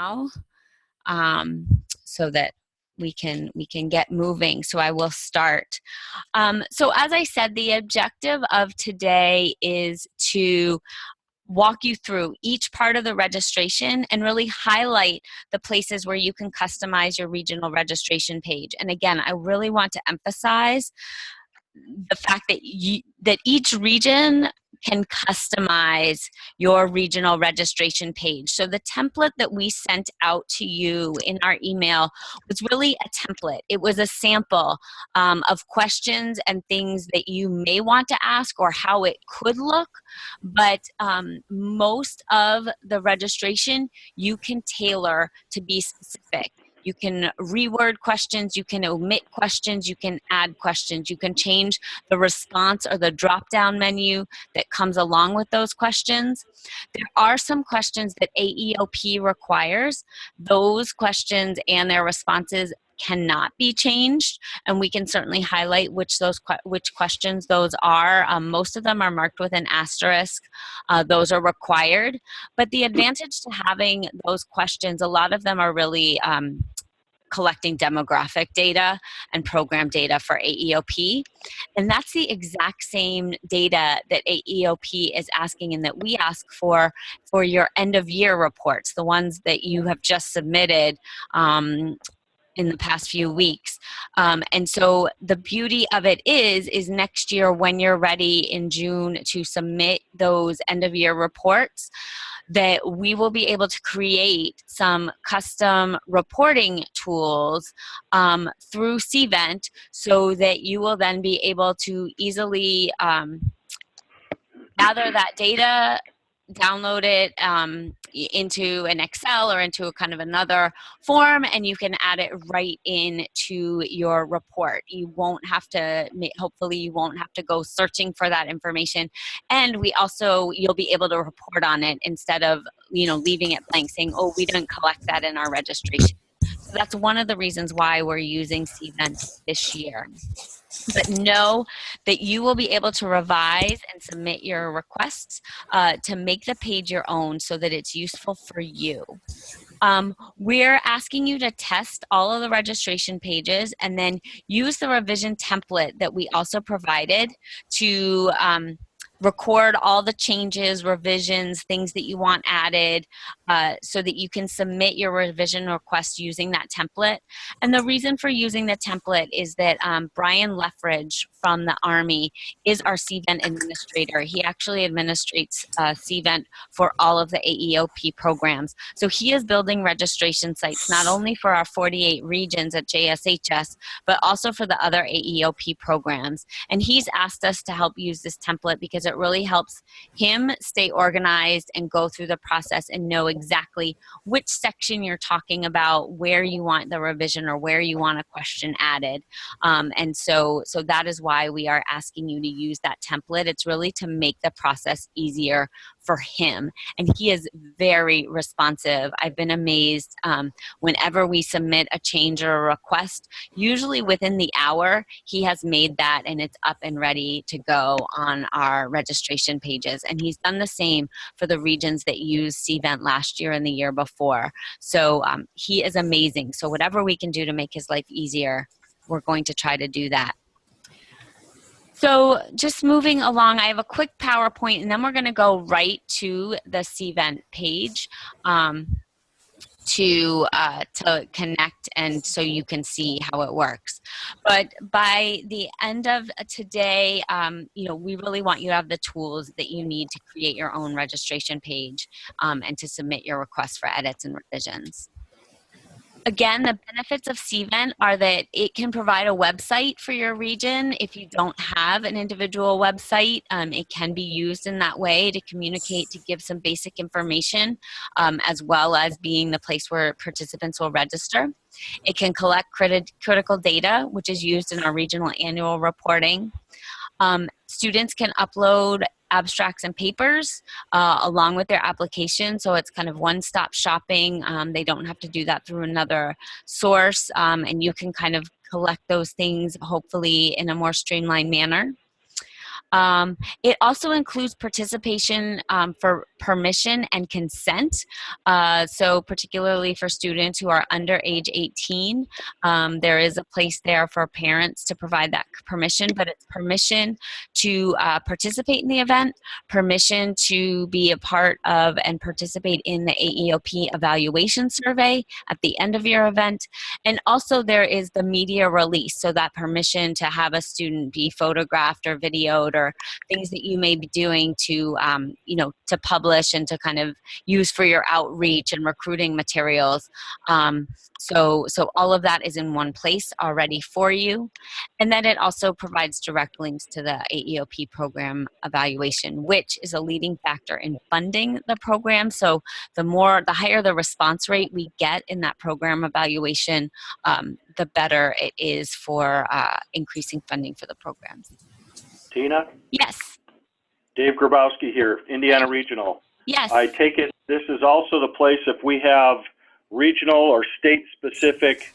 now, so that we can get moving. So I will start. So as I said, the objective of today is to walk you through each part of the registration and really highlight the places where you can customize your regional registration page. And again, I really want to emphasize the fact that that each region can customize your regional registration page. So the template that we sent out to you in our email was really a template. It was a sample of questions and things that you may want to ask or how it could look, but most of the registration you can tailor to be specific. You can reword questions, you can omit questions, you can add questions, you can change the response or the drop-down menu that comes along with those questions. There are some questions that AEOP requires. Those questions and their responses cannot be changed, and we can certainly highlight which questions those are. Most of them are marked with an asterisk. Those are required, but the advantage to having those questions, a lot of them are really collecting demographic data and program data for AEOP. And that's the exact same data that AEOP is asking and that we ask for your end of year reports, the ones that you have just submitted in the past few weeks. And so the beauty of it is next year when you're ready in June to submit those end of year reports, that we will be able to create some custom reporting tools through CVENT so that you will then be able to easily gather that data, download it into an Excel or into a kind of another form, and you can add it right into your report. You won't have to, hopefully you won't have to go searching for that information. And you'll be able to report on it instead of, leaving it blank saying, oh, we didn't collect that in our registration. So that's one of the reasons why we're using CVENT this year. But know that you will be able to revise and submit your requests to make the page your own so that it's useful for you. We're asking you to test all of the registration pages and then use the revision template that we also provided to record all the changes, revisions, things that you want added so that you can submit your revision request using that template. And the reason for using the template is that Brian Leffridge from the Army is our CVENT administrator. He actually administrates CVENT for all of the AEOP programs. So he is building registration sites not only for our 48 regions at JSHS, but also for the other AEOP programs. And he's asked us to help use this template because it really helps him stay organized and go through the process and know exactly which section you're talking about, where you want the revision or where you want a question added. And so that is why we are asking you to use that template. It's really to make the process easier for him. And he is very responsive. I've been amazed whenever we submit a change or a request, usually within the hour, he has made that and it's up and ready to go on our registration pages. And he's done the same for the regions that used CVENT last year and the year before. So he is amazing. So whatever we can do to make his life easier, we're going to try to do that. So just moving along, I have a quick PowerPoint and then we're going to go right to the CVENT page to connect and so you can see how it works. But by the end of today, we really want you to have the tools that you need to create your own registration page and to submit your requests for edits and revisions. Again, the benefits of CVENT are that it can provide a website for your region. If you don't have an individual website, it can be used in that way to communicate, to give some basic information, as well as being the place where participants will register. It can collect critical data, which is used in our regional annual reporting. Students can upload abstracts and papers along with their application, so it's kind of one-stop shopping. They don't have to do that through another source, and you can kind of collect those things hopefully in a more streamlined manner. It also includes participation for permission and consent. So particularly for students who are under age 18, there is a place there for parents to provide that permission, but it's permission to participate in the event, permission to be a part of and participate in the AEOP evaluation survey at the end of your event. And also there is the media release, so that permission to have a student be photographed or videoed or things that you may be doing to, to publish and to kind of use for your outreach and recruiting materials. So all of that is in one place already for you. And then it also provides direct links to the AEOP program evaluation, which is a leading factor in funding the program. So the higher the response rate we get in that program evaluation, the better it is for increasing funding for the programs. Tina? Yes. Dave Grabowski here, Indiana Regional. Yes. I take it this is also the place if we have regional or state-specific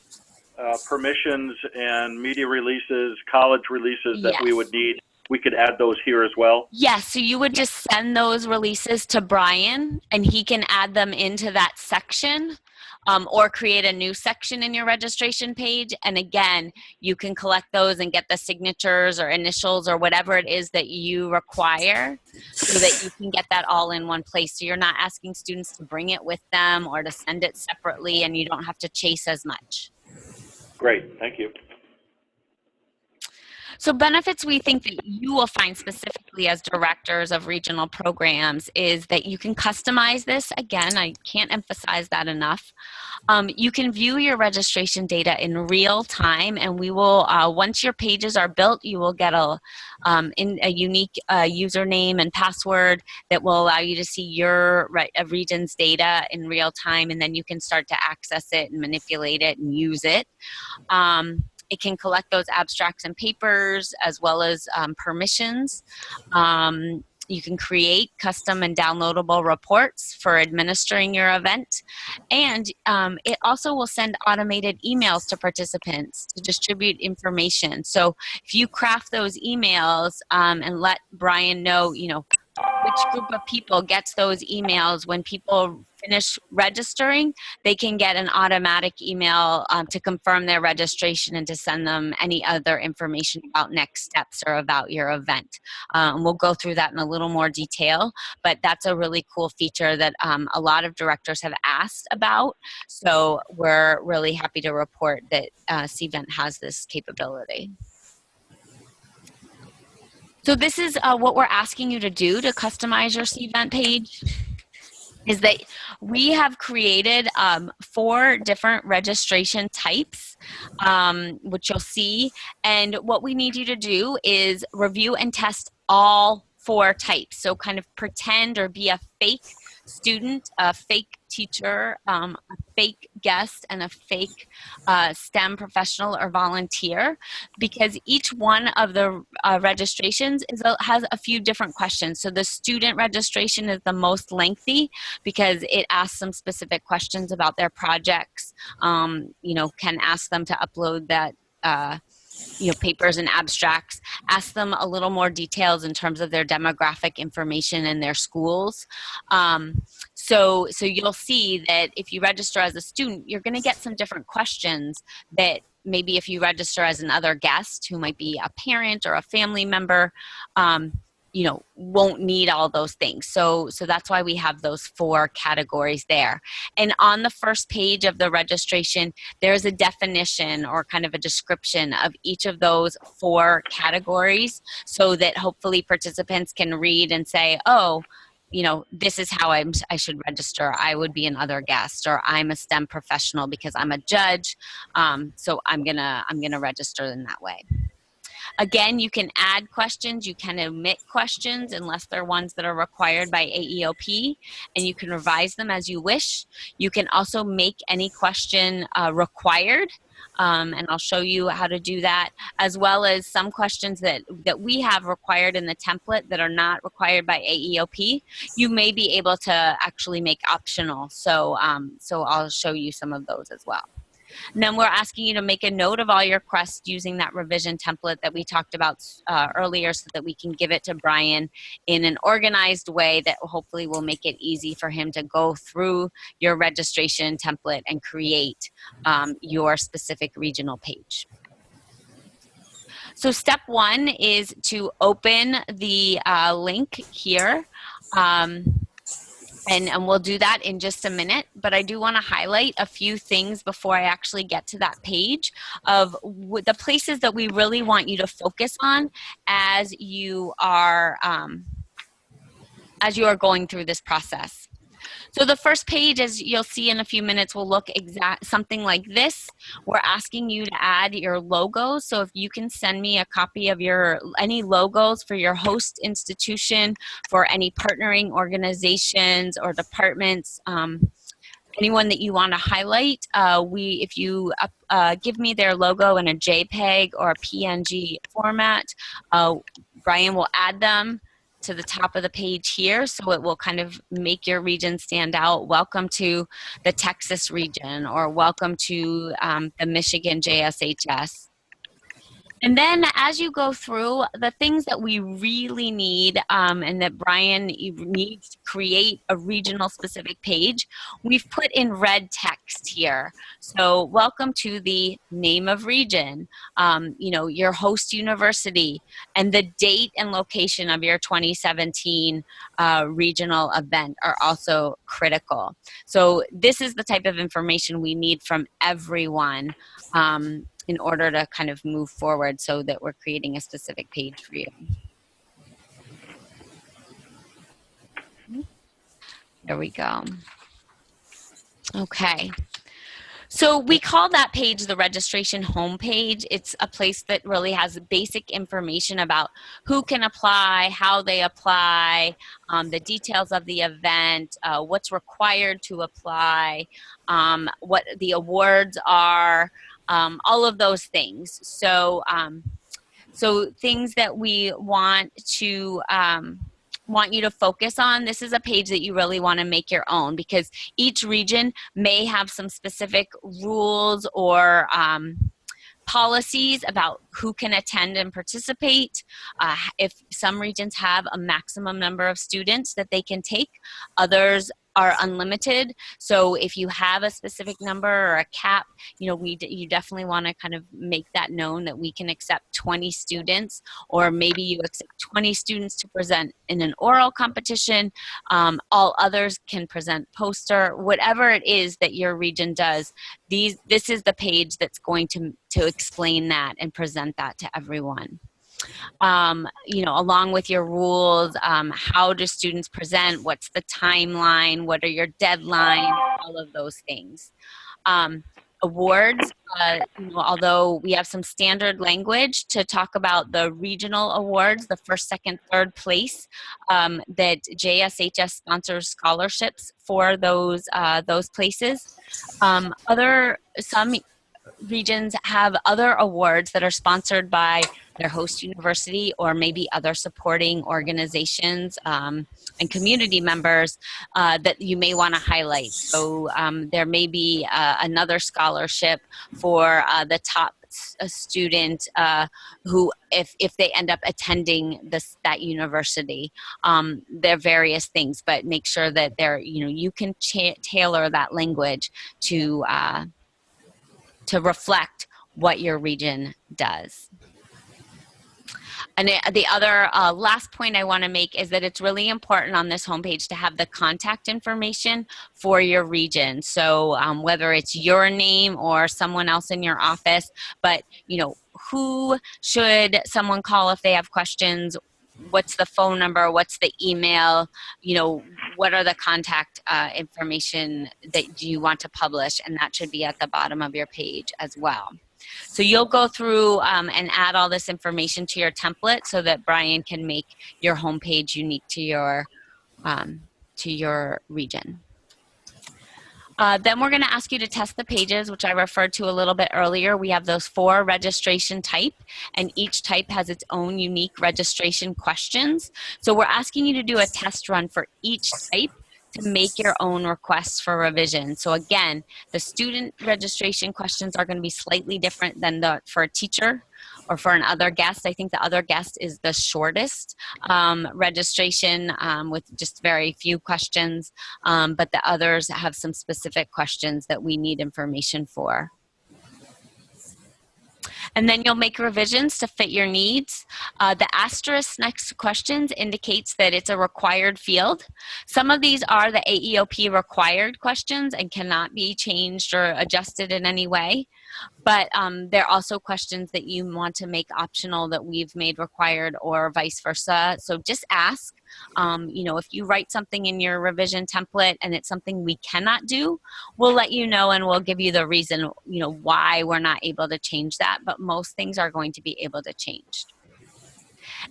permissions and media releases, college releases that we would need, we could add those here as well? Yes, so you would just send those releases to Brian, and he can add them into that section. Or create a new section in your registration page. And again, you can collect those and get the signatures or initials or whatever it is that you require so that you can get that all in one place. So you're not asking students to bring it with them or to send it separately, and you don't have to chase as much. Great, thank you. So benefits we think that you will find specifically as directors of regional programs is that you can customize this. Again, I can't emphasize that enough. You can view your registration data in real time, and we will, once your pages are built, you will get a unique username and password that will allow you to see your region's data in real time, and then you can start to access it and manipulate it and use it. It can collect those abstracts and papers as well as permissions. You can create custom and downloadable reports for administering your event. And it also will send automated emails to participants to distribute information. So if you craft those emails and let Brian know, which group of people gets those emails when people finish registering, they can get an automatic email to confirm their registration and to send them any other information about next steps or about your event. We'll go through that in a little more detail, but that's a really cool feature that a lot of directors have asked about. So we're really happy to report that CVENT has this capability. So this is what we're asking you to do to customize your CVENT page, is that we have created 4 different registration types, which you'll see. And what we need you to do is review and test all 4 types. So kind of pretend or be a fake student, a fake teacher, a fake guest, and a fake STEM professional or volunteer, because each one of the registrations has a few different questions. So the student registration is the most lengthy because it asks some specific questions about their projects, can ask them to upload that papers and abstracts, ask them a little more details in terms of their demographic information and their schools. So you'll see that if you register as a student, you're going to get some different questions that maybe if you register as another guest who might be a parent or a family member, won't need all those things. So that's why we have those 4 categories there. And on the first page of the registration, there's a definition or kind of a description of each of those 4 categories so that hopefully participants can read and say, oh, this is how I should register. I would be another guest, or I'm a STEM professional because I'm a judge. So I'm gonna register in that way. Again, you can add questions, you can omit questions unless they're ones that are required by AEOP, and you can revise them as you wish. You can also make any question required, and I'll show you how to do that, as well as some questions that we have required in the template that are not required by AEOP. You may be able to actually make optional, so I'll show you some of those as well. And then we're asking you to make a note of all your requests using that revision template that we talked about earlier, so that we can give it to Brian in an organized way that hopefully will make it easy for him to go through your registration template and create your specific regional page. So step one is to open the link here. And we'll do that in just a minute, but I do want to highlight a few things before I actually get to that page of the places that we really want you to focus on as you are going through this process. So the first page, as you'll see in a few minutes, will look something like this. We're asking you to add your logos. So if you can send me a copy of any logos for your host institution, for any partnering organizations or departments, anyone that you want to highlight, if you give me their logo in a JPEG or a PNG format, Brian will add them to the top of the page here, so it will kind of make your region stand out. Welcome to the Texas region, or welcome to the Michigan JSHS. And then as you go through, the things that we really need and that Brian needs to create a regional specific page, we've put in red text here. So welcome to the name of region, your host university, and the date and location of your 2017 regional event are also critical. So this is the type of information we need from everyone in order to kind of move forward, so that we're creating a specific page for you. There we go. Okay. So we call that page the registration homepage. It's a place that really has basic information about who can apply, how they apply, the details of the event, what's required to apply, what the awards are, all of those things. So, so things that we want you to focus on. This is a page that you really want to make your own, because each region may have some specific rules or policies about who can attend and participate. If some regions have a maximum number of students that they can take, others are unlimited. So if you have a specific number or a cap, you definitely want to kind of make that known, that we can accept 20 students, or maybe you accept 20 students to present in an oral competition. All others can present poster, whatever it is that your region does. This is the page that's going to explain that and present that to everyone. Along with your rules, how do students present, what's the timeline, what are your deadlines, all of those things. Awards, although we have some standard language to talk about the regional awards, the first, second, third place, that JSHS sponsors scholarships for those places. Some regions have other awards that are sponsored by their host university, or maybe other supporting organizations and community members that you may want to highlight. So there may be another scholarship for the top student who, if they end up attending that university. There are various things, but make sure that you can tailor that language to reflect what your region does. And the other last point I want to make is that it's really important on this homepage to have the contact information for your region. So whether it's your name or someone else in your office, but who should someone call if they have questions? What's the phone number? What's the email? What are the contact information that you want to publish? And that should be at the bottom of your page as well. So you'll go through and add all this information to your template so that Brian can make your homepage unique to your region. Then we're going to ask you to test the pages, which I referred to a little bit earlier. We have those 4 registration type, and each type has its own unique registration questions. So we're asking you to do a test run for each type to make your own requests for revision. So again, the student registration questions are going to be slightly different than for a teacher or for an other guest. I think the other guest is the shortest registration with just very few questions, but the others have some specific questions that we need information for. And then you'll make revisions to fit your needs. The asterisk next to questions indicates that it's a required field. Some of these are the AEOP required questions and cannot be changed or adjusted in any way. But there are also questions that you want to make optional that we've made required or vice versa. So just ask. You know, if you write something in your revision template and it's something we cannot do, we'll let you know and we'll give you the reason, you know, why we're not able to change that. But most things are going to be able to change.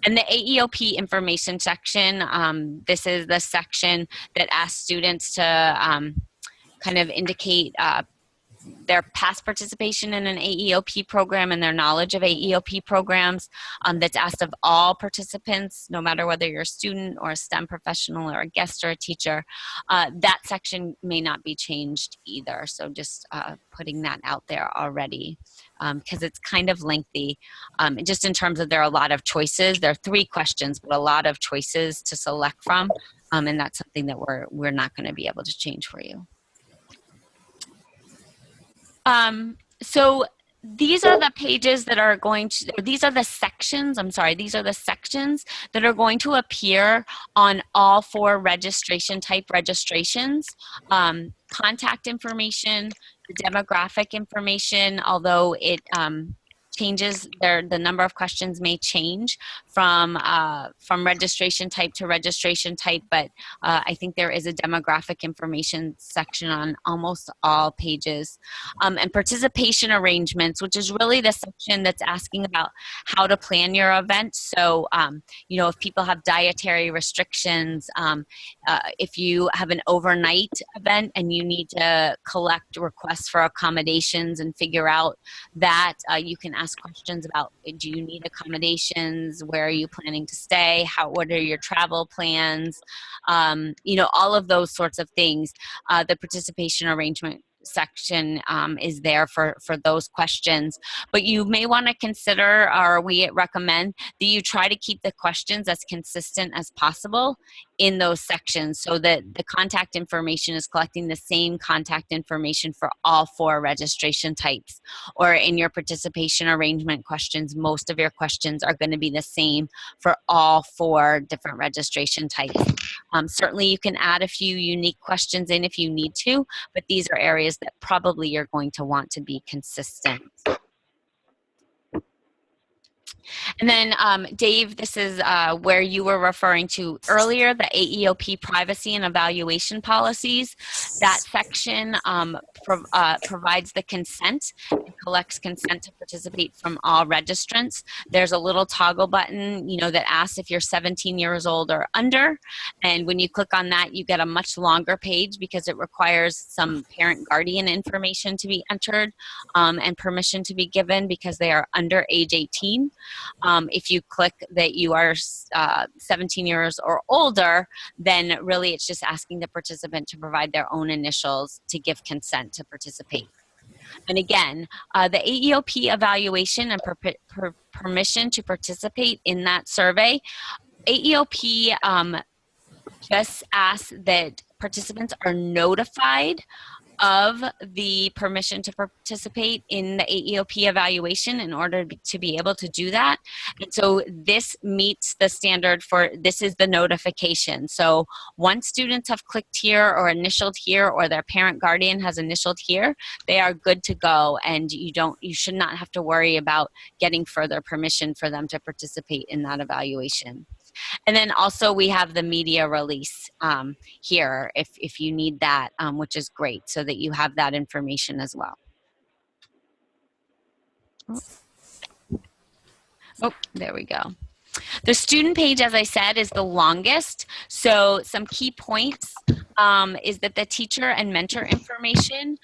And the AEOP information section, this is the section that asks students to kind of indicate their past participation in an AEOP program and their knowledge of AEOP programs. That's asked of all participants, no matter whether you're a student or a STEM professional or a guest or a teacher. That section may not be changed either, so just putting that out there already, because it's kind of lengthy. Just in terms of there are a lot of choices. There are 3 questions, but a lot of choices to select from, and that's something that we're not going to be able to change for you. So these are the pages that are going to, these are the sections, I'm sorry, these are the sections that are going to appear on all 4 registration type registrations. Contact information, the demographic information, although it changes, the number of questions may change from registration type to registration type, but I think there is a demographic information section on almost all pages. And participation arrangements, which is really the section that's asking about how to plan your event. So, you know, if people have dietary restrictions, if you have an overnight event and you need to collect requests for accommodations and figure out that, you can ask questions about, do you need accommodations? Where are you planning to stay? What are your travel plans? You know, all of those sorts of things. The participation arrangement section is there for those questions. But you may want to consider, or we recommend, that you try to keep the questions as consistent as possible in those sections so that the contact information is collecting the same contact information for all 4 registration types. Or in your participation arrangement questions, most of your questions are going to be the same for all 4 different registration types. Certainly you can add a few unique questions in if you need to, but these are areas that probably you're going to want to be consistent. And then, Dave, this is where you were referring to earlier, the AEOP privacy and evaluation policies. That section provides the consent and collects consent to participate from all registrants. There's a little toggle button, you know, that asks if you're 17 years old or under. And when you click on that, you get a much longer page because it requires some parent guardian information to be entered and permission to be given because they are under age 18. If you click that you are 17 years or older, then really it's just asking the participant to provide their own initials to give consent to participate. And again, the AEOP evaluation and permission to participate in that survey, AEOP just asks that participants are notified of the permission to participate in the AEOP evaluation in order to be able to do that. And so this meets the standard for, this is the notification. So once students have clicked here or initialed here or their parent guardian has initialed here, they are good to go, and you should not have to worry about getting further permission for them to participate in that evaluation. And then also we have the media release here if you need that, which is great, so that you have that information as well. Oh, there we go. The student page, as I said, is the longest. So some key points is that the teacher and mentor information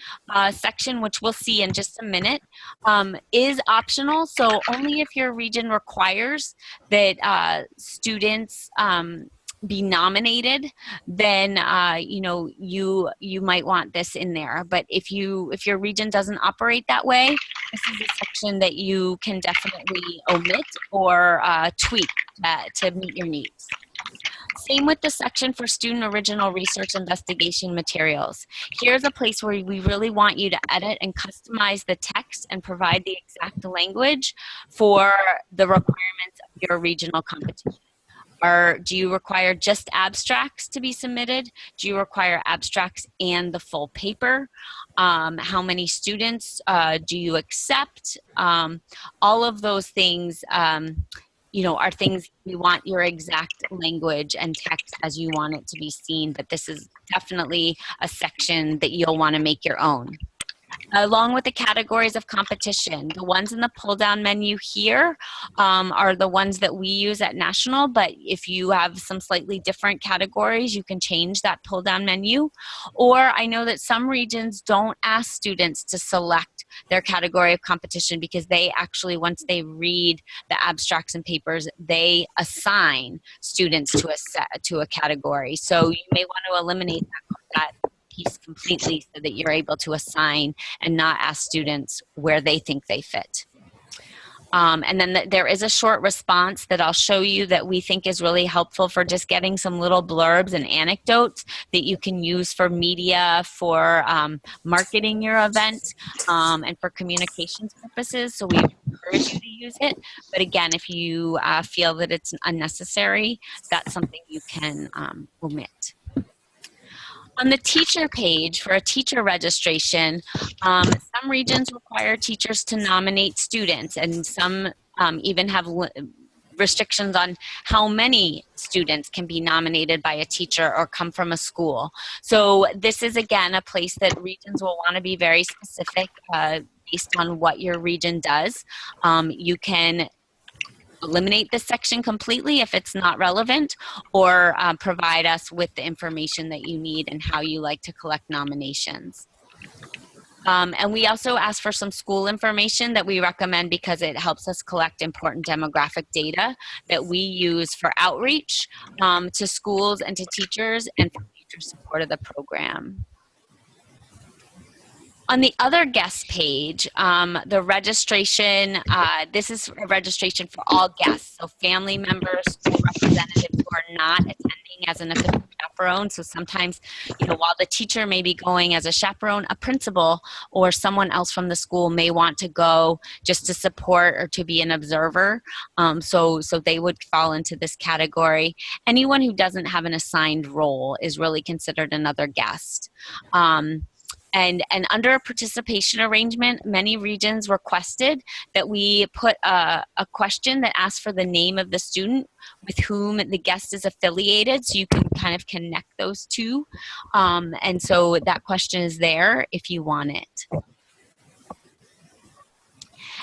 section, which we'll see in just a minute, is optional. So only if your region requires that students be nominated, then you know, you might want this in there. But if your region doesn't operate that way, this is a section that you can definitely omit or tweak to meet your needs. Same with the section for student original research investigation materials. Here's a place where we really want you to edit and customize the text and provide the exact language for the requirements of your regional competition. Do you require just abstracts to be submitted? Do you require abstracts and the full paper? How many students do you accept? All of those things, you know, are things we want your exact language and text as you want it to be seen, but this is definitely a section that you'll want to make your own. Along with the categories of competition, the ones in the pull-down menu here are the ones that we use at National, but if you have some slightly different categories, you can change that pull-down menu. Or I know that some regions don't ask students to select their category of competition because they actually, once they read the abstracts and papers, they assign students to a category. So you may want to eliminate that piece completely so that you're able to assign and not ask students where they think they fit. And then there is a short response that I'll show you that we think is really helpful for just getting some little blurbs and anecdotes that you can use for media, for marketing your event, and for communications purposes. So we encourage you to use it. But again, if you feel that it's unnecessary, that's something you can omit. On the teacher page for a teacher registration, some regions require teachers to nominate students, and some even have restrictions on how many students can be nominated by a teacher or come from a school. So this is, again, a place that regions will want to be very specific based on what your region does. You can eliminate this section completely if it's not relevant, or provide us with the information that you need and how you like to collect nominations. And we also ask for some school information that we recommend because it helps us collect important demographic data that we use for outreach to schools and to teachers and for future support of the program. On the other guest page, the registration, this is a registration for all guests, so family members, school representatives who are not attending as an official chaperone. So sometimes, you know, while the teacher may be going as a chaperone, a principal or someone else from the school may want to go just to support or to be an observer. So they would fall into this category. Anyone who doesn't have an assigned role is really considered another guest. And under a participation arrangement, many regions requested that we put a question that asks for the name of the student with whom the guest is affiliated, so you can kind of connect those two. And so that question is there if you want it.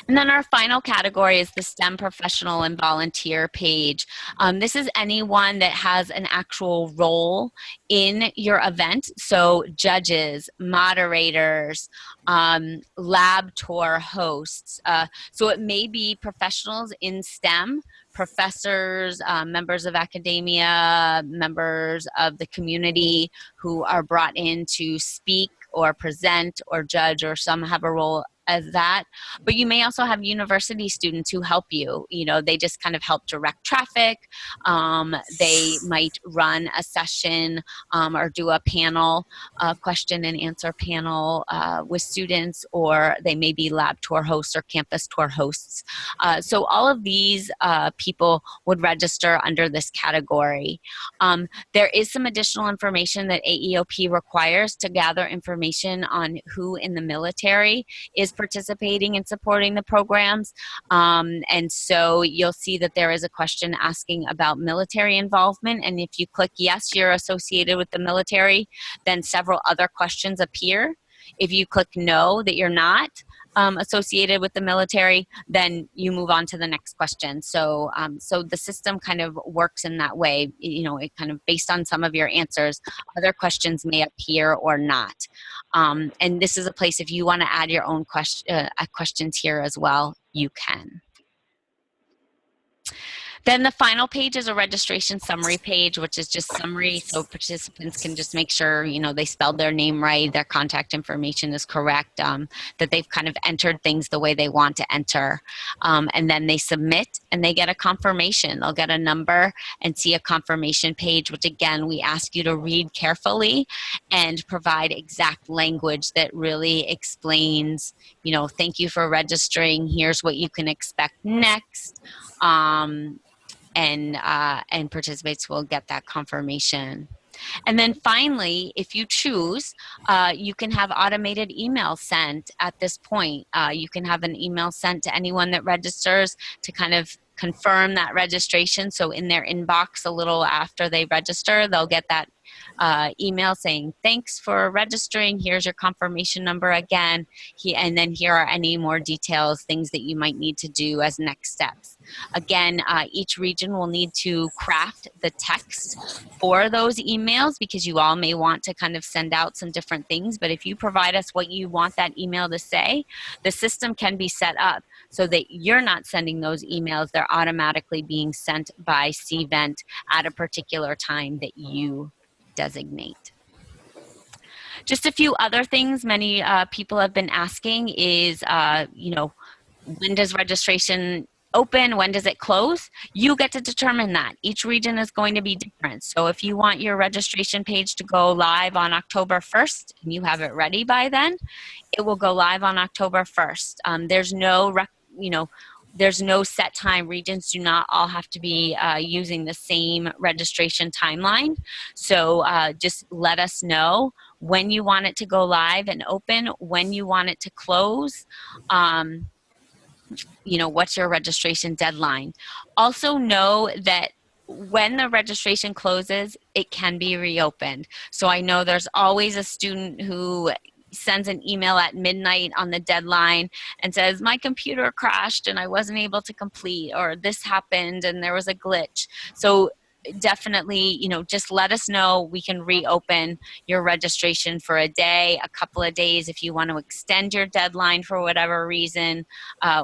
And then our final category is the STEM professional and volunteer page. This is anyone that has an actual role in your event. So judges, moderators, lab tour hosts. So it may be professionals in STEM, professors, members of academia, members of the community who are brought in to speak or present or judge, or some have a role as that. But you may also have university students who help you. You know, they just kind of help direct traffic. They might run a session or do a panel, question and answer panel with students, or they may be lab tour hosts or campus tour hosts. So all of these people would register under this category. There is some additional information that AEOP requires to gather information on who in the military is participating and supporting the programs. And so you'll see that there is a question asking about military involvement. And if you click yes, you're associated with the military, then several other questions appear. If you click no, that you're not associated with the military, then you move on to the next question. So, so the system kind of works in that way. You know, it kind of based on some of your answers, other questions may appear or not. And this is a place if you want to add your own questions here as well, you can. Then the final page is a registration summary page, which is just summary, so participants can just make sure, you know, they spelled their name right, their contact information is correct, that they've kind of entered things the way they want to enter. And then they submit and they get a confirmation. They'll get a number and see a confirmation page, which again, we ask you to read carefully and provide exact language that really explains, you know, thank you for registering, here's what you can expect next. And participants will get that confirmation. And then finally, if you choose, you can have automated email sent at this point. You can have an email sent to anyone that registers to kind of confirm that registration. So in their inbox a little after they register, they'll get that email saying, thanks for registering, here's your confirmation number again, and then here are any more details, things that you might need to do as next steps. Again, each region will need to craft the text for those emails because you all may want to kind of send out some different things, but if you provide us what you want that email to say, the system can be set up so that you're not sending those emails, they're automatically being sent by CVENT at a particular time that you designate. Just a few other things many people have been asking is, you know, when does registration open? When does it close? You get to determine that. Each region is going to be different. So if you want your registration page to go live on October 1st and you have it ready by then, it will go live on October 1st. There's no, you know, there's no set time. Regions do not all have to be using the same registration timeline. So just let us know when you want it to go live and open, when you want it to close. You know, what's your registration deadline? Also know that when the registration closes, it can be reopened. So I know there's always a student who sends an email at midnight on the deadline and says, my computer crashed and I wasn't able to complete, or this happened and there was a glitch. So definitely, you know, just let us know. We can reopen your registration for a day, a couple of days. If you want to extend your deadline for whatever reason,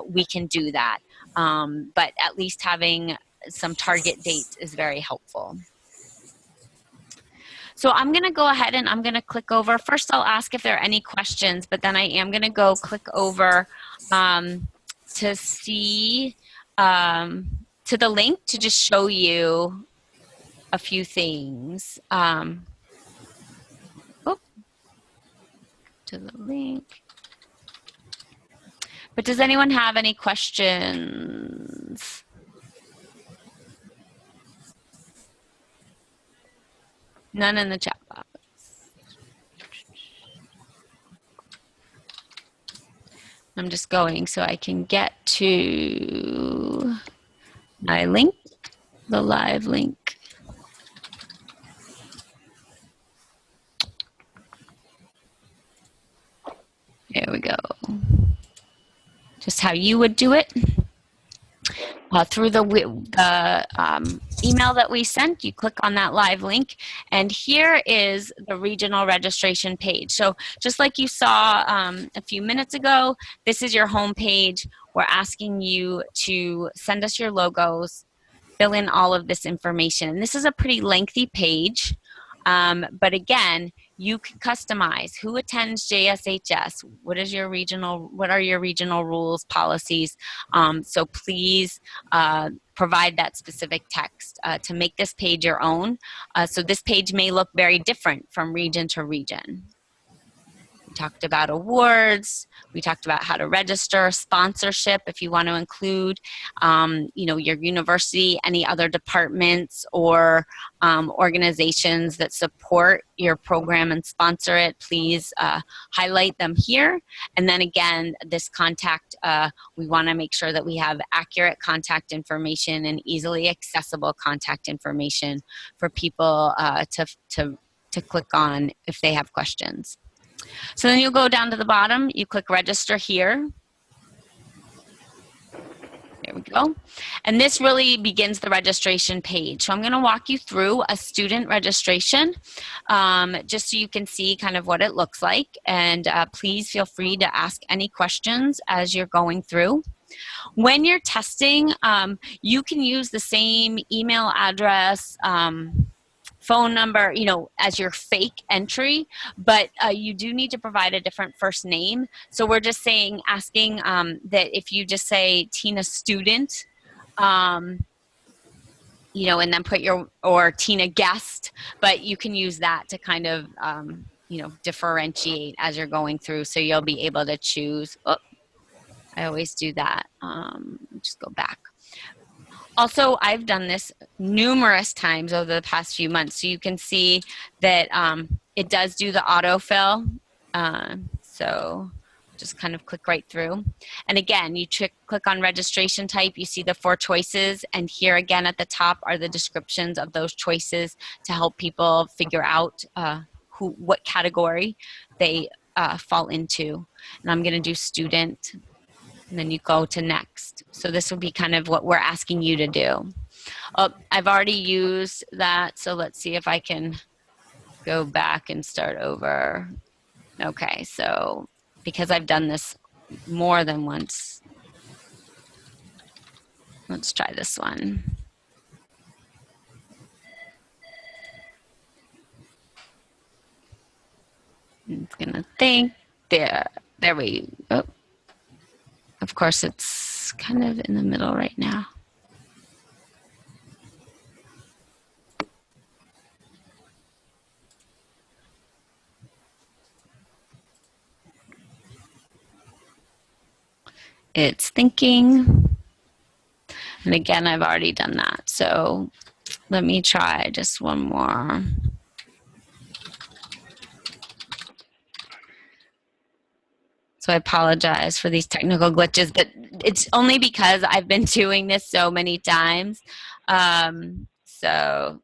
we can do that. But at least having some target dates is very helpful. So I'm going to go ahead and I'm going to click over. First, I'll ask if there are any questions, but then I am going to go click over to see, to the link to just show you a few things. To the link. But does anyone have any questions? None in the chat box. I'm just going so I can get to my link, the live link. There we go. Just how you would do it. Through the email that we sent, you click on that live link, and here is the regional registration page. So just like you saw a few minutes ago, this is your home page. We're asking you to send us your logos, fill in all of this information. And this is a pretty lengthy page, but again, you can customize who attends JSHS, what are your regional rules, policies. So please provide that specific text to make this page your own. So this page may look very different from region to region. We talked about awards. We talked about how to register, sponsorship, if you want to include, you know, your university, any other departments or organizations that support your program and sponsor it. Please highlight them here. And then again, this contact, we want to make sure that we have accurate contact information and easily accessible contact information for people to click on if they have questions. So then you'll go down to the bottom, you click register here. There we go. And this really begins the registration page. So I'm going to walk you through a student registration just so you can see kind of what it looks like. And please feel free to ask any questions as you're going through. When you're testing, you can use the same email address, phone number, you know, as your fake entry, but you do need to provide a different first name. So we're just asking that if you just say Tina Student, you know, and then put or Tina Guest, but you can use that to kind of, you know, differentiate as you're going through. So you'll be able to choose. Oh, I always do that. Just go back. Also, I've done this numerous times over the past few months. So you can see that it does do the autofill. So just kind of click right through. And again, you click on registration type, you see the 4 choices, and here again at the top are the descriptions of those choices to help people figure out what category they fall into. And I'm gonna do student, and then you go to next. So this will be kind of what we're asking you to do. Oh, I've already used that, so let's see if I can go back and start over. Okay, so because I've done this more than once, let's try this one. It's gonna think, there we go. Oh. Of course, it's kind of in the middle right now. It's thinking. And again, I've already done that. So let me try just one more. So I apologize for these technical glitches, but it's only because I've been doing this so many times. So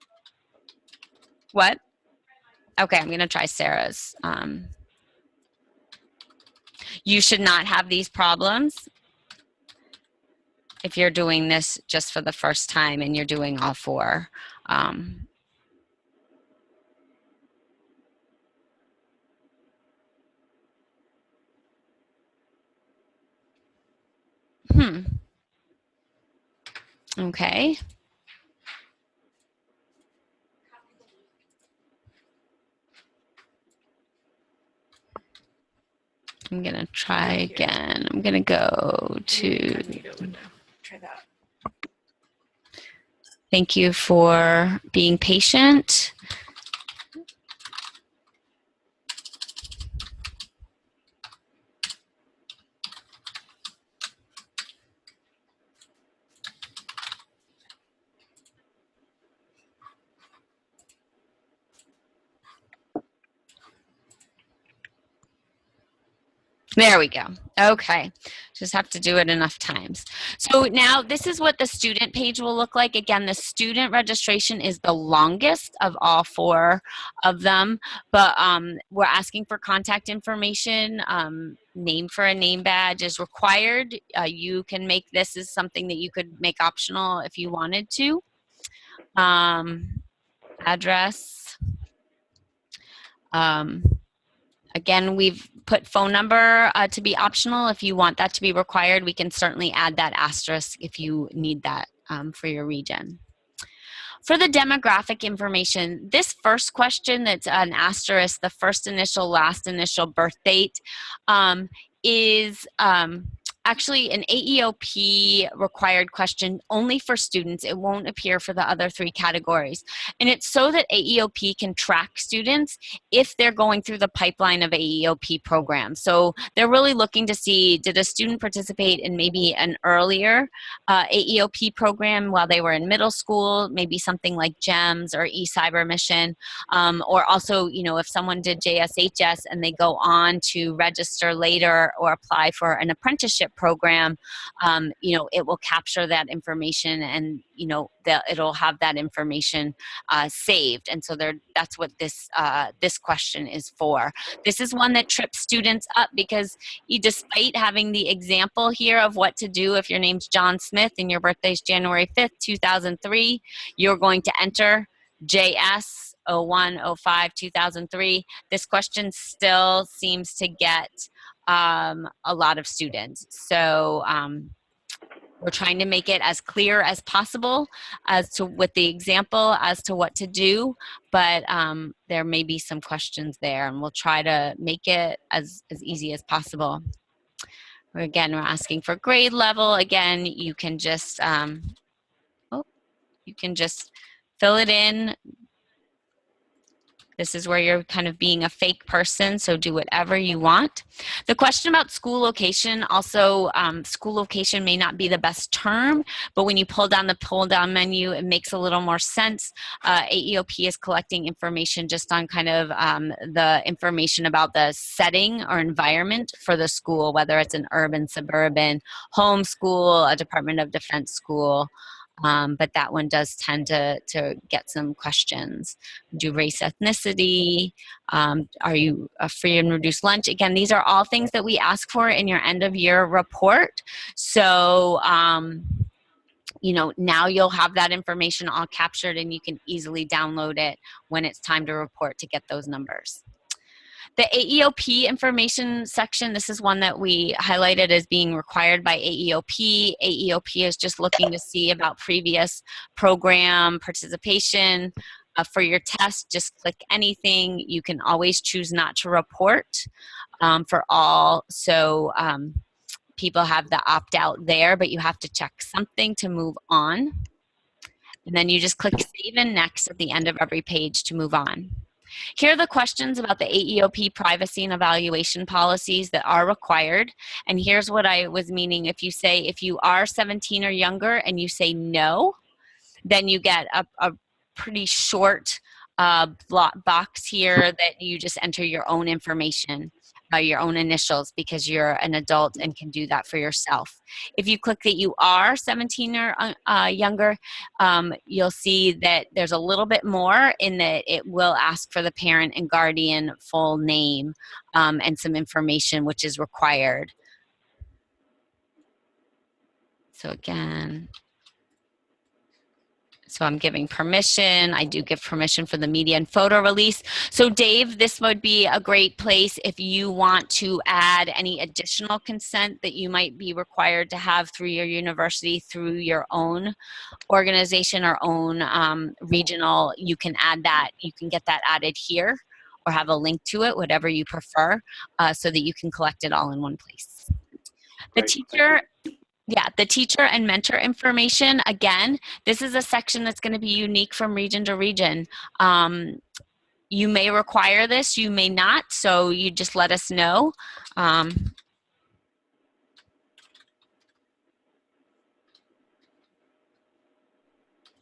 what? Okay, I'm gonna try Sarah's. You should not have these problems if you're doing this just for the first time and you're doing all 4. Okay. I'm gonna try again. I'm gonna go to. Thank you for being patient. There we go. Okay. Just have to do it enough times. So now this is what the student page will look like. Again, the student registration is the longest of all 4 of them, but we're asking for contact information. Name for a name badge is required. You can make this as something that you could make optional if you wanted to. Address. Again, we've put phone number to be optional. If you want that to be required, we can certainly add that asterisk if you need that for your region. For the demographic information, this first question that's an asterisk, the first initial, last initial birth date, is actually an AEOP required question only for students. It won't appear for the other 3 categories. And it's so that AEOP can track students if they're going through the pipeline of AEOP programs. So they're really looking to see, did a student participate in maybe an earlier AEOP program while they were in middle school, maybe something like GEMS or eCyber Mission, or also, you know, if someone did JSHS and they go on to register later or apply for an apprenticeship program, you know, it will capture that information, and you know, it'll have that information saved. And so that's what this this question is for. This is one that trips students up because despite having the example here of what to do if your name's John Smith and your birthday's January 5th, 2003, you're going to enter JS 01, 05, 2003. This question still seems to get a lot of students. So We're trying to make it as clear as possible as to, with the example, as to what to do, but there may be some questions there, and we'll try to make it as easy as possible. Again, we're asking for grade level. Again, you can just, you can just fill it in. This is where you're kind of being a fake person, so do whatever you want. The question about school location, also school location may not be the best term, but when you pull down the pull down menu, it makes a little more sense. AEOP is collecting information just on kind of the information about the setting or environment for the school, whether it's an urban, suburban, home school, a Department of Defense school. But that one does tend to get some questions. Do race, ethnicity, are you a free and reduced lunch? Again, these are all things that we ask for in your end of year report. So, you know, now you'll have that information all captured and you can easily download it when it's time to report to get those numbers. The AEOP information section, this is one that we highlighted as being required by AEOP. AEOP is just looking to see about previous program participation. For your test, just click anything. You can always choose not to report for all. So people have the opt-out there, but you have to check something to move on. And then you just click Save and Next at the end of every page to move on. Here are the questions about the AEOP privacy and evaluation policies that are required. And here's what I was meaning. If you say, if you are 17 or younger and you say no, then you get a pretty short box here that you just enter your own information, your own initials, because you're an adult and can do that for yourself. If you click that you are 17 or younger, you'll see that there's a little bit more in that it will ask for the parent and guardian full name and some information which is required. So again, so I'm giving permission. I do give permission for the media and photo release. So Dave, this would be a great place if you want to add any additional consent that you might be required to have through your university, through your own organization or own regional, you can add that. You can get that added here or have a link to it, whatever you prefer, so that you can collect it all in one place. The teacher. Yeah, the teacher and mentor information, again, this is a section that's going to be unique from region to region. You may require this, you may not, so you just let us know.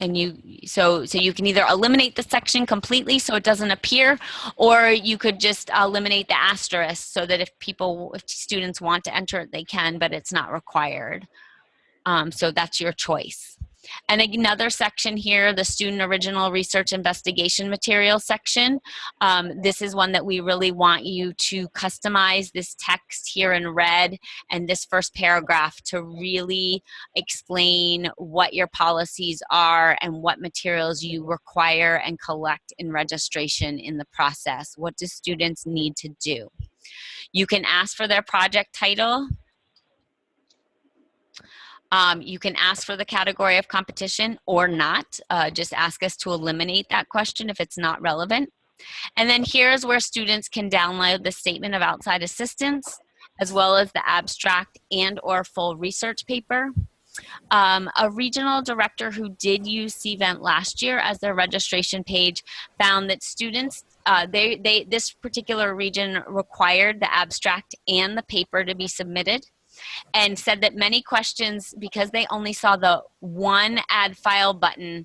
And so you can either eliminate the section completely so it doesn't appear, or you could just eliminate the asterisk so that if students want to enter it, they can, but it's not required. So that's your choice. And another section here, the student original research investigation material section. This is one that we really want you to customize this text here in red and this first paragraph to really explain what your policies are and what materials you require and collect in registration in the process. What do students need to do? You can ask for their project title. You can ask for the category of competition or not. Just ask us to eliminate that question if it's not relevant. And then here's where students can download the statement of outside assistance, as well as the abstract and or full research paper. A regional director who did use CVENT last year as their registration page found that students, this particular region required the abstract and the paper to be submitted, and said that many questions, because they only saw the one add file button,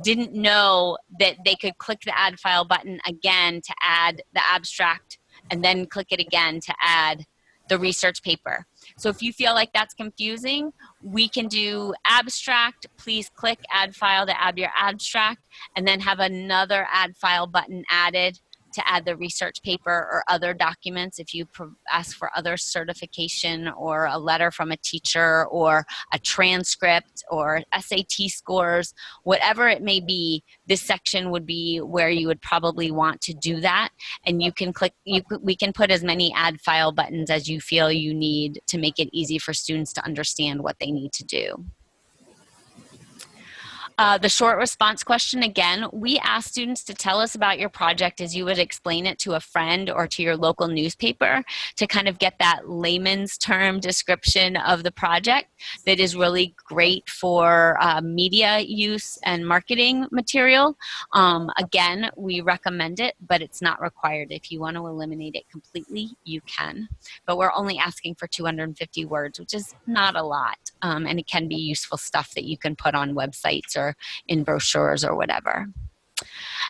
didn't know that they could click the add file button again to add the abstract and then click it again to add the research paper. So if you feel like that's confusing, we can do abstract, please click add file to add your abstract, and then have another add file button added to add the research paper or other documents if you ask for other certification or a letter from a teacher or a transcript or SAT scores, whatever it may be, this section would be where you would probably want to do that. And you can click, we can put as many add file buttons as you feel you need to make it easy for students to understand what they need to do. The short response question, again, we ask students to tell us about your project as you would explain it to a friend or to your local newspaper, to kind of get that layman's term description of the project that is really great for media use and marketing material. Again, we recommend it, but it's not required. If you want to eliminate it completely, you can. But we're only asking for 250 words, which is not a lot. And it can be useful stuff that you can put on websites or in brochures or whatever.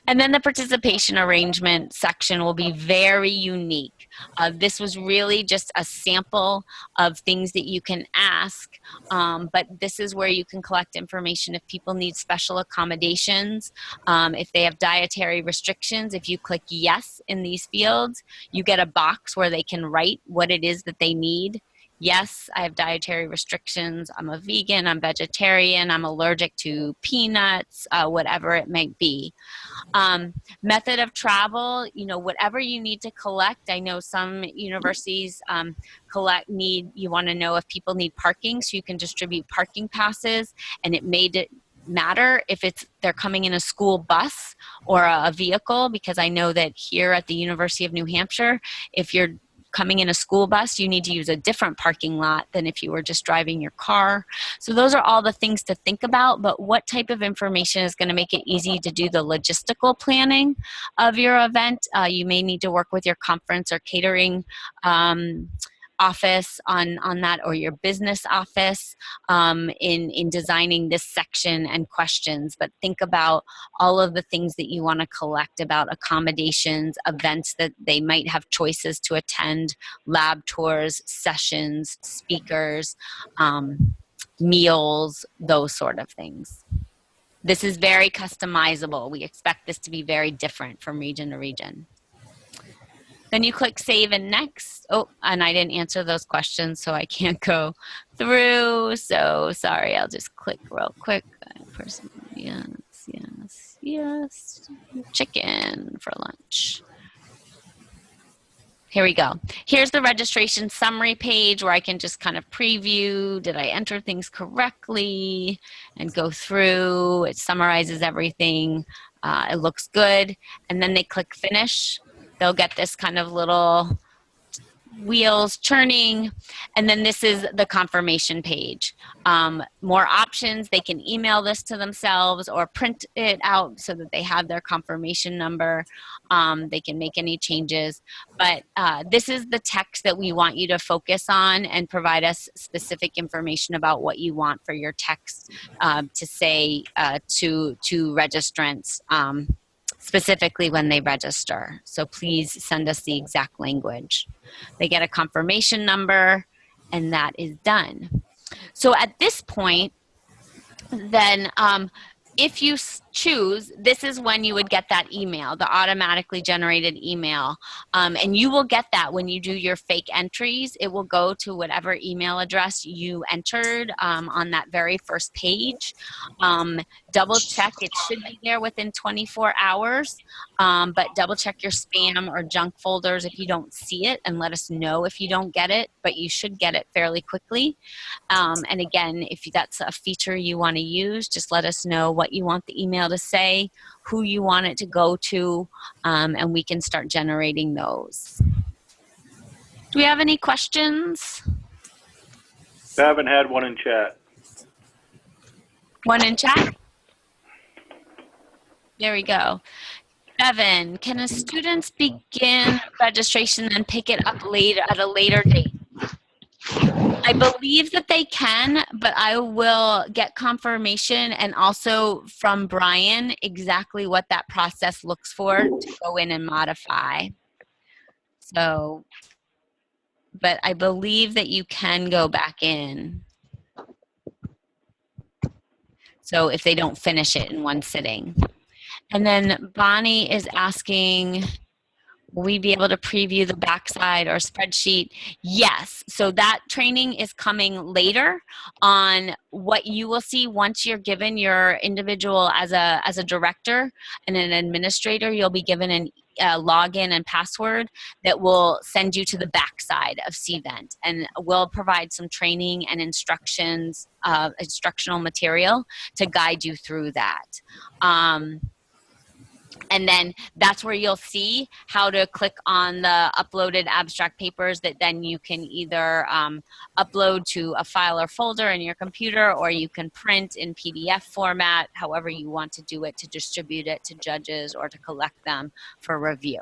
And then the participation arrangement section will be very unique. This was really just a sample of things that you can ask, but this is where you can collect information if people need special accommodations, if they have dietary restrictions. If you click yes in these fields, you get a box where they can write what it is that they need. Yes, I have dietary restrictions. I'm a vegan, I'm vegetarian, I'm allergic to peanuts, whatever it might be. Method of travel, you know, whatever you need to collect. I know some universities you want to know if people need parking, so you can distribute parking passes, and it made it matter if they're coming in a school bus or a vehicle, because I know that here at the University of New Hampshire, if you're coming in a school bus, you need to use a different parking lot than if you were just driving your car. So those are all the things to think about, but what type of information is going to make it easy to do the logistical planning of your event? You may need to work with your conference or catering office on that, or your business office in designing this section and questions. But think about all of the things that you want to collect about accommodations, events that they might have choices to attend, lab tours, sessions, speakers, meals, those sort of things. This is very customizable. We expect this to be very different from region to region. Then you click Save and Next. Oh, and I didn't answer those questions, so I can't go through. So sorry, I'll just click real quick. Yes. Chicken for lunch. Here we go. Here's the registration summary page where I can just kind of preview, did I enter things correctly, and go through. It summarizes everything. It looks good. And then they click Finish. They'll get this kind of little wheels churning, and then this is the confirmation page. More options. They can email this to themselves or print it out so that they have their confirmation number. They can make any changes, but this is the text that we want you to focus on and provide us specific information about what you want for your text to say to registrants. Specifically when they register. So please send us the exact language. They get a confirmation number, and that is done. So at this point, then if you choose, this is when you would get that email, the automatically generated email. And you will get that when you do your fake entries. It will go to whatever email address you entered on that very first page. Double check, it should be there within 24 hours, but double check your spam or junk folders if you don't see it, and let us know if you don't get it, but you should get it fairly quickly. And again, if that's a feature you want to use, just let us know what you want the email to say, who you want it to go to, and we can start generating those. Do we have any questions? I haven't had one in chat. One in chat? There we go. Evan, can the students begin registration and pick it up later at a later date? I believe that they can, but I will get confirmation and also from Brian exactly what that process looks for to go in and modify. So, but I believe that you can go back in. So if they don't finish it in one sitting. And then Bonnie is asking, will we be able to preview the backside or spreadsheet? Yes. So that training is coming later on what you will see once you're given your individual as a director and an administrator. You'll be given login and password that will send you to the backside of CVENT, and we'll provide some training and instructional material to guide you through that. And then that's where you'll see how to click on the uploaded abstract papers that then you can either upload to a file or folder in your computer, or you can print in PDF format, however you want to do it, to distribute it to judges or to collect them for review.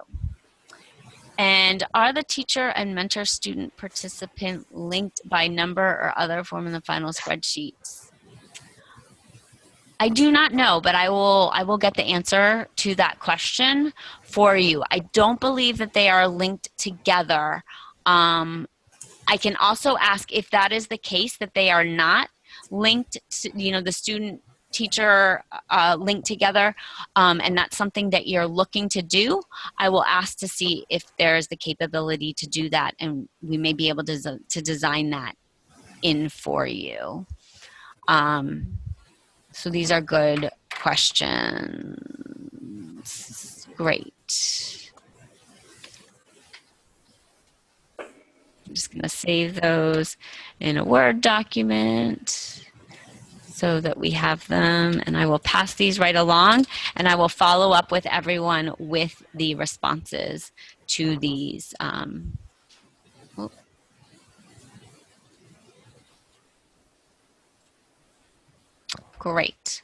And are the teacher and mentor student participant linked by number or other form in the final spreadsheets? I do not know, but I will get the answer to that question for you. I don't believe that they are linked together. I can also ask if that is the case, that they are not linked to, the student teacher linked together, and that's something that you're looking to do. I will ask to see if there's the capability to do that, and we may be able to design that in for you. So these are good questions. Great. I'm just going to save those in a Word document so that we have them, and I will pass these right along, and I will follow up with everyone with the responses to these. Great.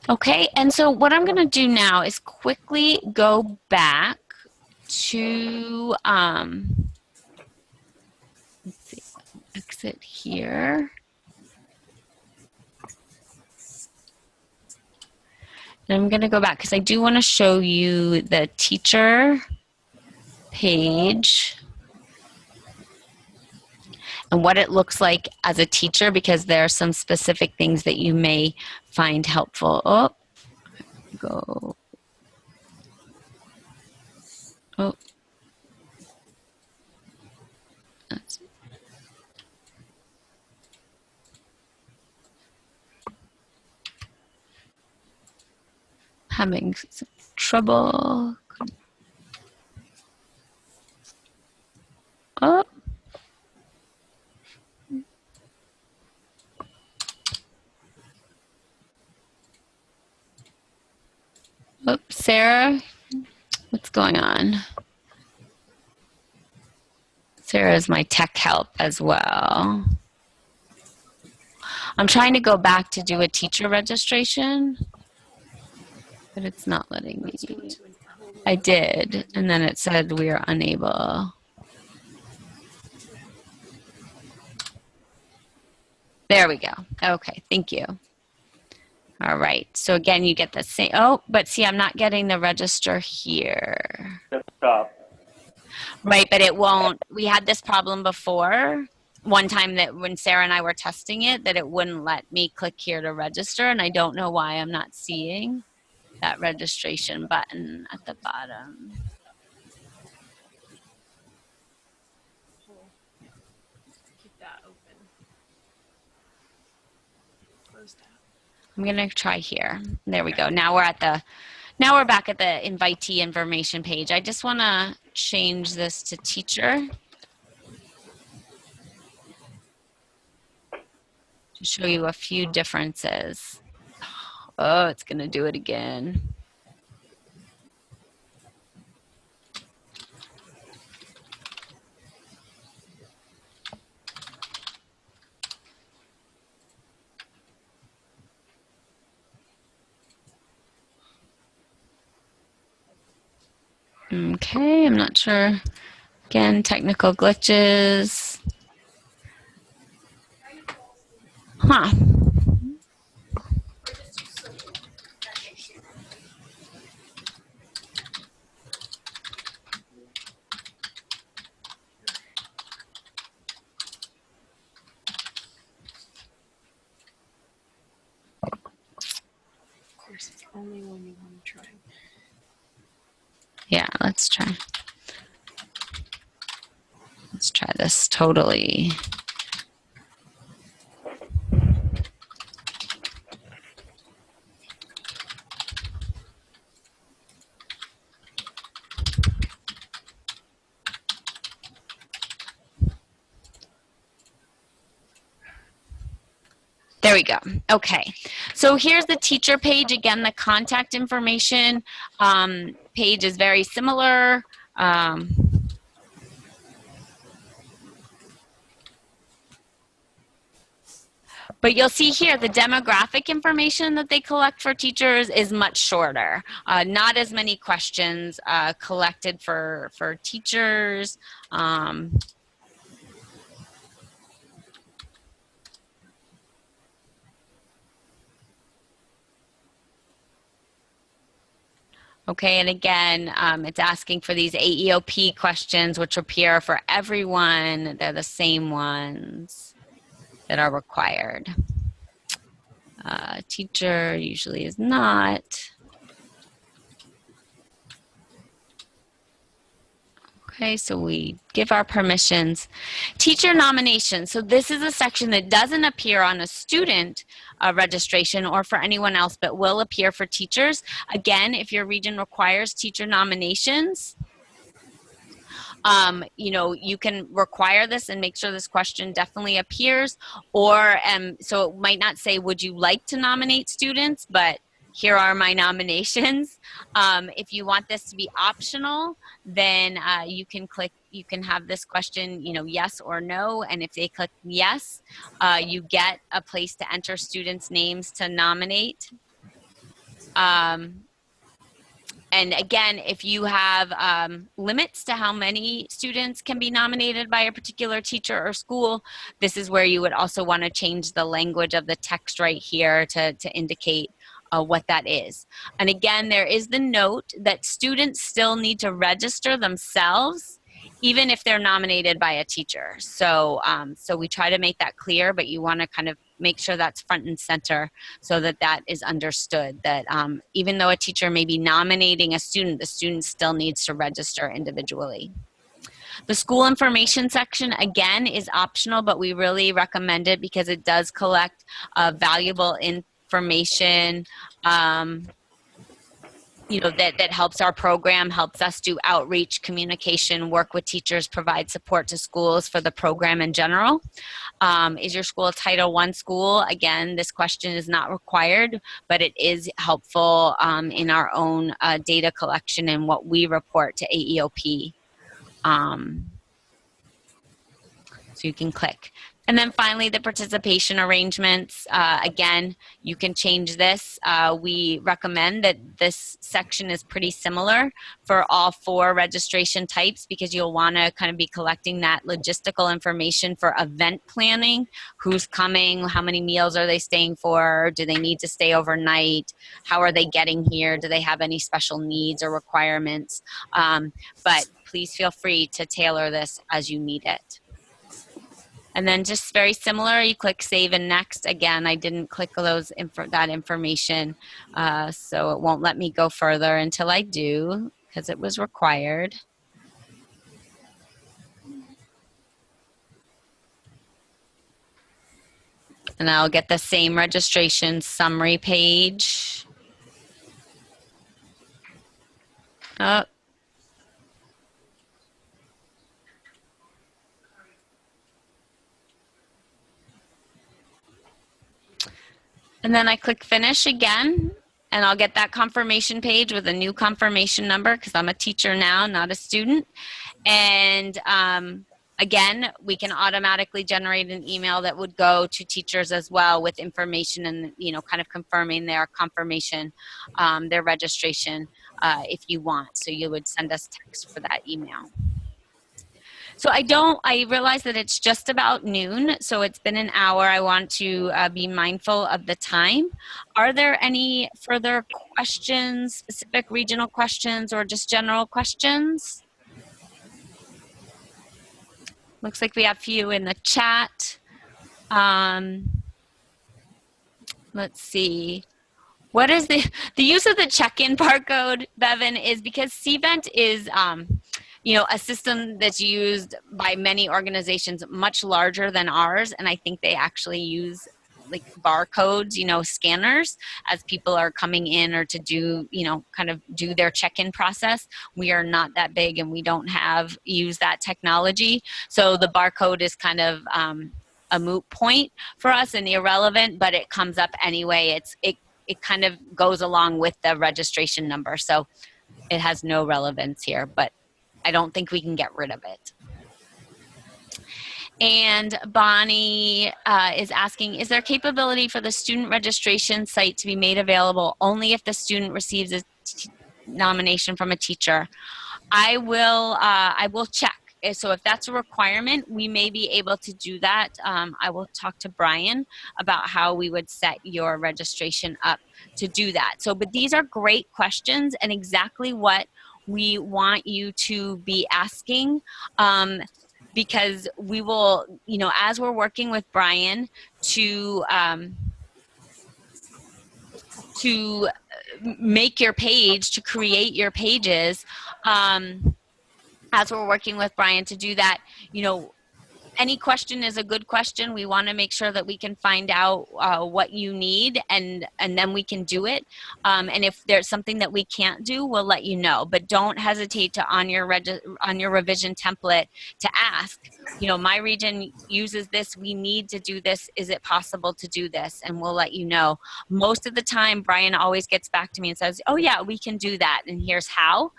Okay, and so what I'm going to do now is quickly go back to, let's see, exit here. And I'm going to go back because I do want to show you the teacher page and what it looks like as a teacher, because there are some specific things that you may find helpful. Oh, go. Oh. That's it. Having some trouble. Oh. Oops, Sarah, what's going on? Sarah is my tech help as well. I'm trying to go back to do a teacher registration, but it's not letting me. I did, and then it said we are unable. There we go. Okay, thank you. All right, so again, you get the same, oh, but see, I'm not getting the register here. Stop. Right, but it won't, we had this problem before, one time that when Sarah and I were testing it, that it wouldn't let me click here to register, and I don't know why I'm not seeing that registration button at the bottom. Keep that open. Close that. I'm gonna try here. There we go. Now we're back at the invitee information page. I just wanna change this to teacher to show you a few differences. Oh, it's gonna do it again. Okay, I'm not sure. Again, technical glitches. Huh. Of course, it's only when you want to try. Yeah, let's try. Let's try this totally. There we go. Okay. So here's the teacher page. Again, the contact information page is very similar. But you'll see here the demographic information that they collect for teachers is much shorter. Not as many questions collected for teachers. Okay, and again, it's asking for these AEOP questions, which appear for everyone. They're the same ones that are required. Teacher usually is not. Okay, so we give our permissions. Teacher nomination. So this is a section that doesn't appear on a student registration or for anyone else, but will appear for teachers. Again, if your region requires teacher nominations, you know, you can require this and make sure this question definitely appears. Or, so it might not say, would you like to nominate students, but here are my nominations. If you want this to be optional, then you can click, you can have this question, you know, yes or no. And if they click yes, you get a place to enter students' names to nominate. And again, if you have limits to how many students can be nominated by a particular teacher or school, this is where you would also want to change the language of the text right here to indicate what that is. And again, there is the note that students still need to register themselves even if they're nominated by a teacher. So, so we try to make that clear, but you want to kind of make sure that's front and center so that that is understood, that even though a teacher may be nominating a student, the student still needs to register individually. The school information section, again, is optional, but we really recommend it because it does collect valuable information, you know, that helps our program, helps us do outreach, communication, work with teachers, provide support to schools for the program in general. Is your school a Title I school? Again, this question is not required, but it is helpful in our own data collection and what we report to AEOP. So you can click. And then finally, the participation arrangements. Again, you can change this. We recommend that this section is pretty similar for all 4 registration types because you'll want to kind of be collecting that logistical information for event planning. Who's coming? How many meals are they staying for? Do they need to stay overnight? How are they getting here? Do they have any special needs or requirements? But please feel free to tailor this as you need it. And then just very similar, you click Save and Next. Again, I didn't click that information, so it won't let me go further until I do, because it was required. And I'll get the same registration summary page. Oh. And then I click Finish again, and I'll get that confirmation page with a new confirmation number because I'm a teacher now, not a student. And again, we can automatically generate an email that would go to teachers as well with information and, you know, kind of confirming their confirmation, their registration if you want. So you would send us text for that email. So I realize that it's just about noon, so it's been an hour. I want to be mindful of the time. Are there any further questions, specific regional questions, or just general questions? Looks like we have a few in the chat. Let's see. What is the use of the check-in barcode, Bevan, is because CVENT is, you know, a system that's used by many organizations much larger than ours, and I think they actually use like barcodes, you know, scanners as people are coming in or to do, you know, kind of do their check-in process. We are not that big and we don't use that technology. So the barcode is kind of a moot point for us and irrelevant, but it comes up anyway. It kind of goes along with the registration number. So it has no relevance here, but I don't think we can get rid of it. And Bonnie is asking, is there capability for the student registration site to be made available only if the student receives a nomination from a teacher? I will check. So if that's a requirement, we may be able to do that. I will talk to Brian about how we would set your registration up to do that. So, but these are great questions and exactly what we want you to be asking. Because we will, you know, as we're working with Brian to make your page, to create your pages, as we're working with Brian to do that, you know, any question is a good question. We want to make sure that we can find out what you need, and then we can do it. And if there's something that we can't do, we'll let you know. But don't hesitate to on your revision template to ask. You know, my region uses this. We need to do this. Is it possible to do this? And we'll let you know. Most of the time, Brian always gets back to me and says, "Oh yeah, we can do that, and here's how."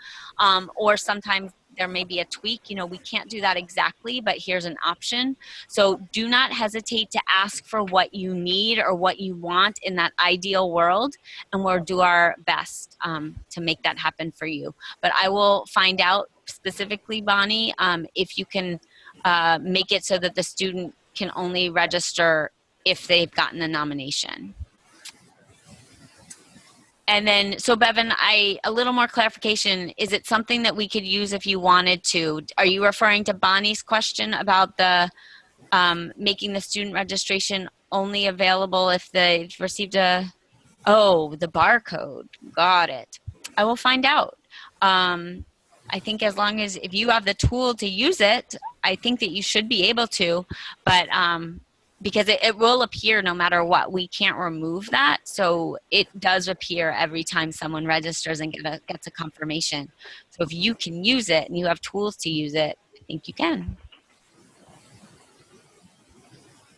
Or sometimes there may be a tweak, you know, we can't do that exactly, but here's an option. So do not hesitate to ask for what you need or what you want in that ideal world, and we'll do our best to make that happen for you. But I will find out specifically, Bonnie, if you can make it so that the student can only register if they've gotten a nomination. And then, so Bevan, a little more clarification. Is it something that we could use if you wanted to? Are you referring to Bonnie's question about the making the student registration only available if they've received the barcode? Got it. I will find out. I think as long as, if you have the tool to use it, I think that you should be able to, but because it will appear no matter what. We can't remove that. So it does appear every time someone registers and gets a confirmation. So if you can use it and you have tools to use it, I think you can.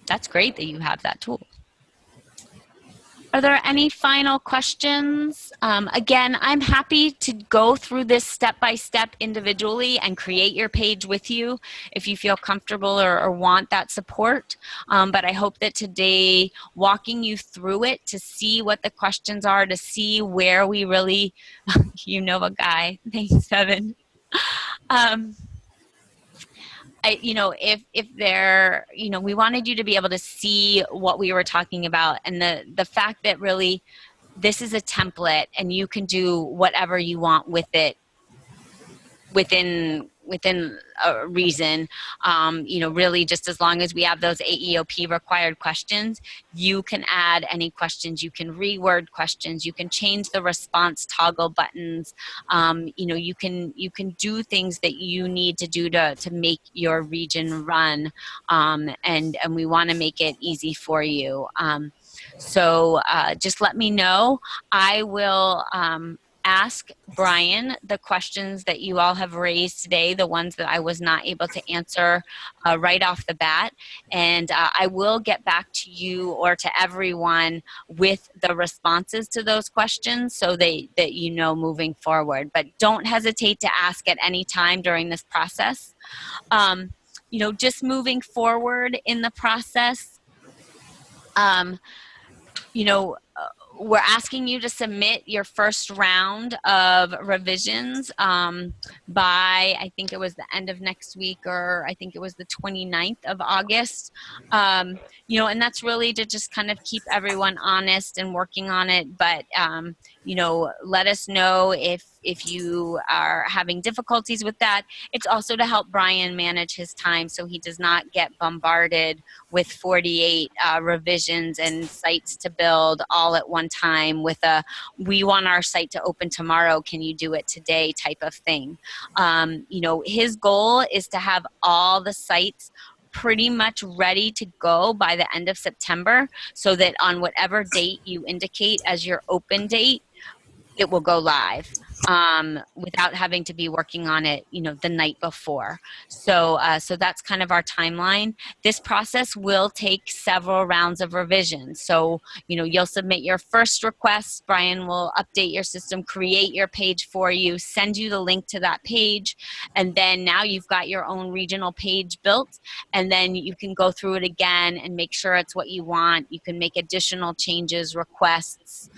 That's great that you have that tool. Are there any final questions? Again, I'm happy to go through this step-by-step individually and create your page with you if you feel comfortable or want that support. But I hope that today, walking you through it to see what the questions are, to see where we really, you know a guy, thanks, Evan. You know, if there, you know, we wanted you to be able to see what we were talking about, and the fact that really this is a template and you can do whatever you want with it within a reason. You know, really just as long as we have those AEOP required questions, you can add any questions, you can reword questions, you can change the response toggle buttons. You know, you can do things that you need to do to make your region run, and we want to make it easy for you. So just let me know. I will ask Brian the questions that you all have raised today, the ones that I was not able to answer right off the bat, and I will get back to you or to everyone with the responses to those questions so that you know moving forward. But don't hesitate to ask at any time during this process. You know, just moving forward in the process, you know, we're asking you to submit your first round of revisions by, I think it was the end of next week, or I think it was the 29th of August. You know, and that's really to just kind of keep everyone honest and working on it. But, you know, let us know if you are having difficulties with that. It's also to help Brian manage his time so he does not get bombarded with 48 revisions and sites to build all at one time with a, we want our site to open tomorrow, can you do it today type of thing. You know, his goal is to have all the sites pretty much ready to go by the end of September, so that on whatever date you indicate as your open date, it will go live. without having to be working on it, the night before. So that's kind of our timeline. This process will take several rounds of revision. So, you'll submit your first request. Brian will update your system, create your page for you, send you the link to that page. And then now you've got your own regional page built. And then you can go through it again and make sure it's what you want. You can make additional changes, requests.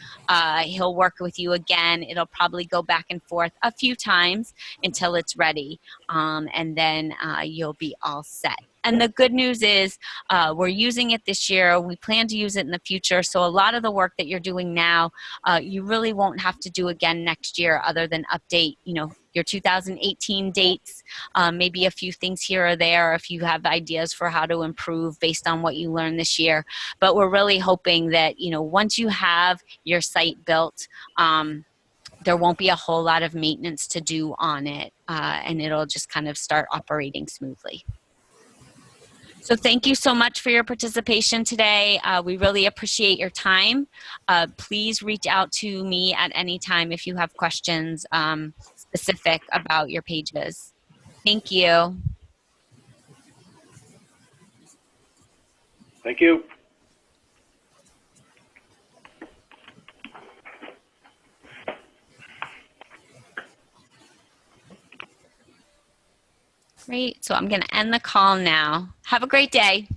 He'll work with you again. It'll probably go back and forth a few times until it's ready. And then you'll be all set. And the good news is we're using it this year. We plan to use it in the future. So a lot of the work that you're doing now, you really won't have to do again next year other than update, your 2018 dates, maybe a few things here or there if you have ideas for how to improve based on what you learned this year. But we're really hoping that, once you have your site built, there won't be a whole lot of maintenance to do on it, and it'll just kind of start operating smoothly. So thank you so much for your participation today. We really appreciate your time. Please reach out to me at any time if you have questions specific about your pages. Thank you. Thank you. Great. So I'm going to end the call now. Have a great day.